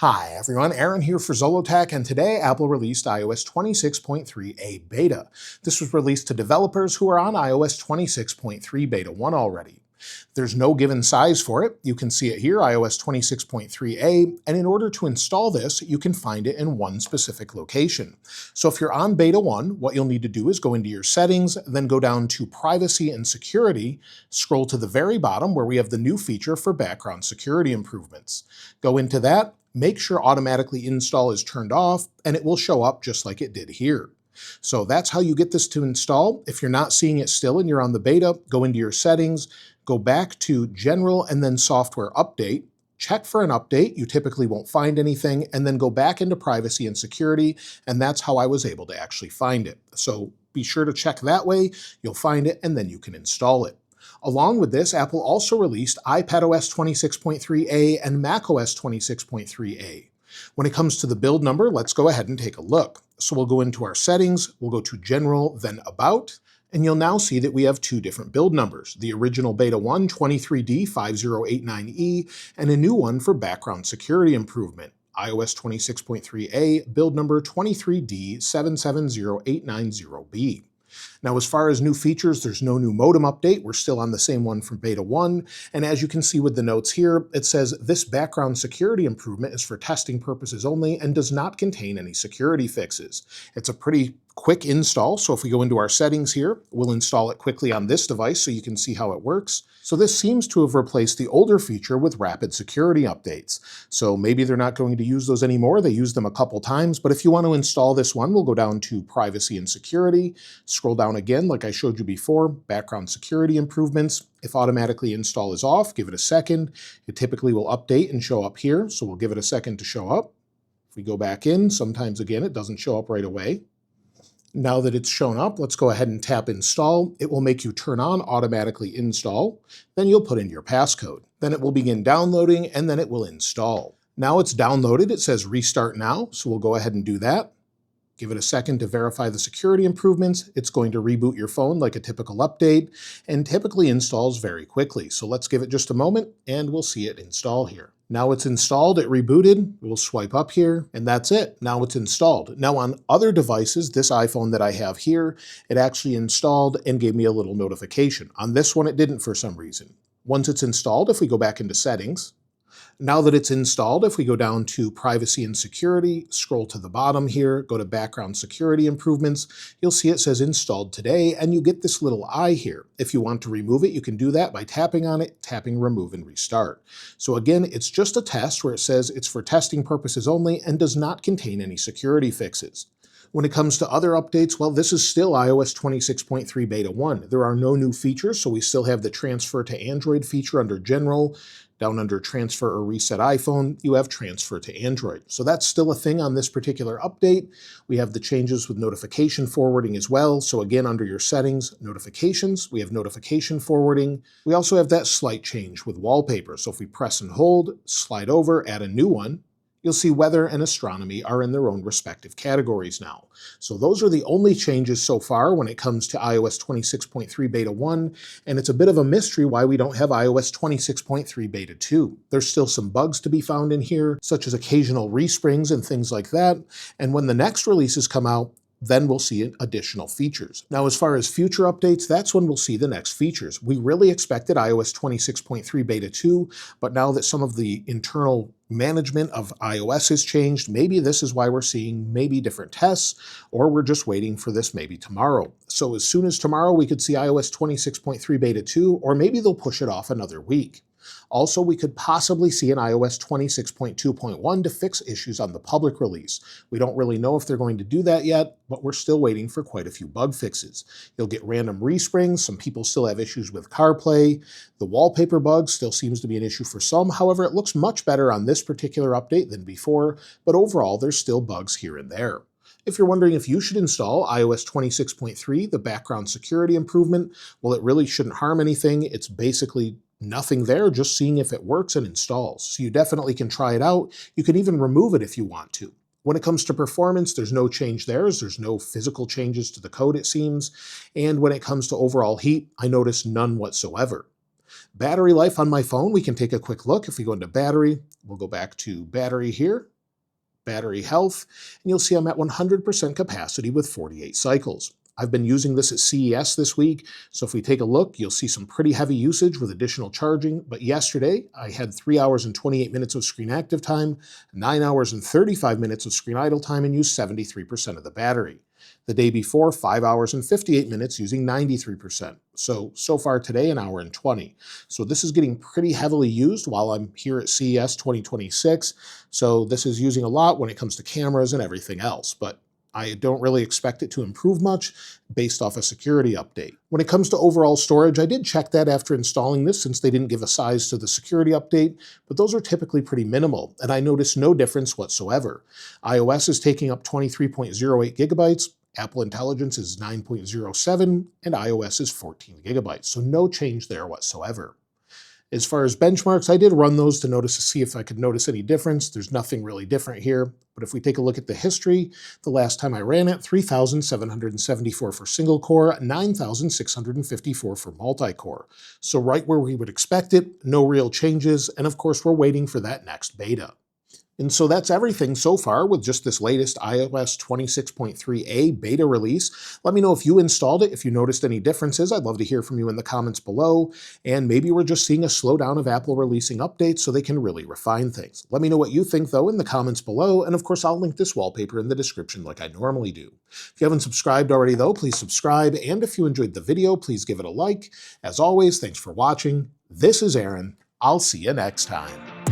Hi everyone, Aaron here for Zollotech, and today Apple released iOS 26.3a beta. This was released to developers who are on iOS 26.3 beta 1 already. There's no given size for it. You can see it here, iOS 26.3a, and in order to install this, you can find it in one specific location. So if you're on beta 1, what you'll need to do is go into your settings, then go down to privacy and security, scroll to the very bottom where we have the new feature for background security improvements. Go into that, make sure automatically install is turned off, and it will show up just like it did here. So that's how you get this to install. If you're not seeing it still and you're on the beta, go into your settings, go back to General and then Software Update, check for an update, you typically won't find anything, and then go back into Privacy and Security, and that's how I was able to actually find it. So be sure to check that way, you'll find it, and then you can install it. Along with this, Apple also released iPadOS 26.3a and macOS 26.3a. When it comes to the build number, let's go ahead and take a look. So we'll go into our settings, we'll go to General, then About, and you'll now see that we have two different build numbers, the original Beta 1 23D5089E and a new one for background security improvement, iOS 26.3a, build number 23D770890B. Now, as far as new features, there's no new modem update. We're still on the same one from Beta 1. And as you can see with the notes here, it says this background security improvement is for testing purposes only and does not contain any security fixes. It's a pretty quick install. So if we go into our settings here, we'll install it quickly on this device so you can see how it works. So this seems to have replaced the older feature with rapid security updates. So maybe they're not going to use those anymore. They used them a couple times, but if you want to install this one, we'll go down to Privacy and Security, scroll down again like I showed you before, background security improvements. If automatically install is off, give it a second. It typically will update and show up here, so we'll give it a second to show up. If we go back in, sometimes again it doesn't show up right away. Now that it's shown up, let's go ahead and tap Install. It will make you turn on Automatically Install. Then you'll put in your passcode. Then it will begin downloading, and then it will install. Now it's downloaded. It says Restart Now, so we'll go ahead and do that. Give it a second to verify the security improvements. It's going to reboot your phone like a typical update, and typically installs very quickly. So let's give it just a moment, and we'll see it install here. Now it's installed, it rebooted, we'll swipe up here, and that's it. Now it's installed. Now on other devices, this iPhone that I have here, it actually installed and gave me a little notification. On this one, it didn't for some reason. Once it's installed, if we go back into settings, now that it's installed, if we go down to Privacy and Security, scroll to the bottom here, go to Background Security Improvements, you'll see it says Installed Today, and you get this little eye here. If you want to remove it, you can do that by tapping on it, tapping Remove and Restart. So again, it's just a test where it says it's for testing purposes only and does not contain any security fixes. When it comes to other updates, well, this is still iOS 26.3 Beta 1. There are no new features, so we still have the Transfer to Android feature under General. Down under Transfer or Reset iPhone, you have Transfer to Android. So that's still a thing on this particular update. We have the changes with notification forwarding as well. So again, under your settings, notifications, we have notification forwarding. We also have that slight change with wallpaper. So if we press and hold, slide over, add a new one, you'll see weather and astronomy are in their own respective categories now. So those are the only changes so far when it comes to iOS 26.3 Beta 1, and it's a bit of a mystery why we don't have iOS 26.3 Beta 2. There's still some bugs to be found in here, such as occasional resprings and things like that, and when the next releases come out, then we'll see additional features. Now, as far as future updates, that's when we'll see the next features. We really expected iOS 26.3 Beta 2, but now that some of the internal management of iOS has changed, maybe this is why we're seeing maybe different tests, or we're just waiting for this maybe tomorrow. So as soon as tomorrow, we could see iOS 26.3 Beta 2, or maybe they'll push it off another week. Also, we could possibly see an iOS 26.2.1 to fix issues on the public release. We don't really know if they're going to do that yet, but we're still waiting for quite a few bug fixes. You'll get random resprings. Some people still have issues with CarPlay. The wallpaper bug still seems to be an issue for some. However, it looks much better on this particular update than before, but overall, there's still bugs here and there. If you're wondering if you should install iOS 26.3, the background security improvement, well, it really shouldn't harm anything. It's basically nothing there, just seeing if it works and installs. So you definitely can try it out. You can even remove it if you want to. When it comes to performance, there's no change there. There's no physical changes to the code, it seems. And when it comes to overall heat, I noticed none whatsoever. Battery life on my phone, we can take a quick look. If we go into battery, we'll go back to battery here. battery health, and you'll see I'm at 100% capacity with 48 cycles. I've been using this at CES this week, so if we take a look, you'll see some pretty heavy usage with additional charging, but yesterday I had 3 hours and 28 minutes of screen active time, 9 hours and 35 minutes of screen idle time, and used 73% of the battery. The day before, 5 hours and 58 minutes using 93%. So far today, an hour and 20. So this is getting pretty heavily used while I'm here at CES 2026. So this is using a lot when it comes to cameras and everything else, but I don't really expect it to improve much based off a security update. When it comes to overall storage, I did check that after installing this since they didn't give a size to the security update, but those are typically pretty minimal, and I noticed no difference whatsoever. iOS is taking up 23.08 gigabytes, Apple Intelligence is 9.07, and iOS is 14 gigabytes, so no change there whatsoever. As far as benchmarks, I did run those to see if I could notice any difference. There's nothing really different here. But if we take a look at the history, the last time I ran it, 3,774 for single core, 9,654 for multi-core. So right where we would expect it, no real changes. And of course, we're waiting for that next beta. And so that's everything so far with just this latest iOS 26.3a beta release. Let me know if you installed it, if you noticed any differences. I'd love to hear from you in the comments below. And maybe we're just seeing a slowdown of Apple releasing updates so they can really refine things. Let me know what you think, though, in the comments below. And of course, I'll link this wallpaper in the description like I normally do. If you haven't subscribed already, though, please subscribe. And if you enjoyed the video, please give it a like. As always, thanks for watching. This is Aaron. I'll see you next time.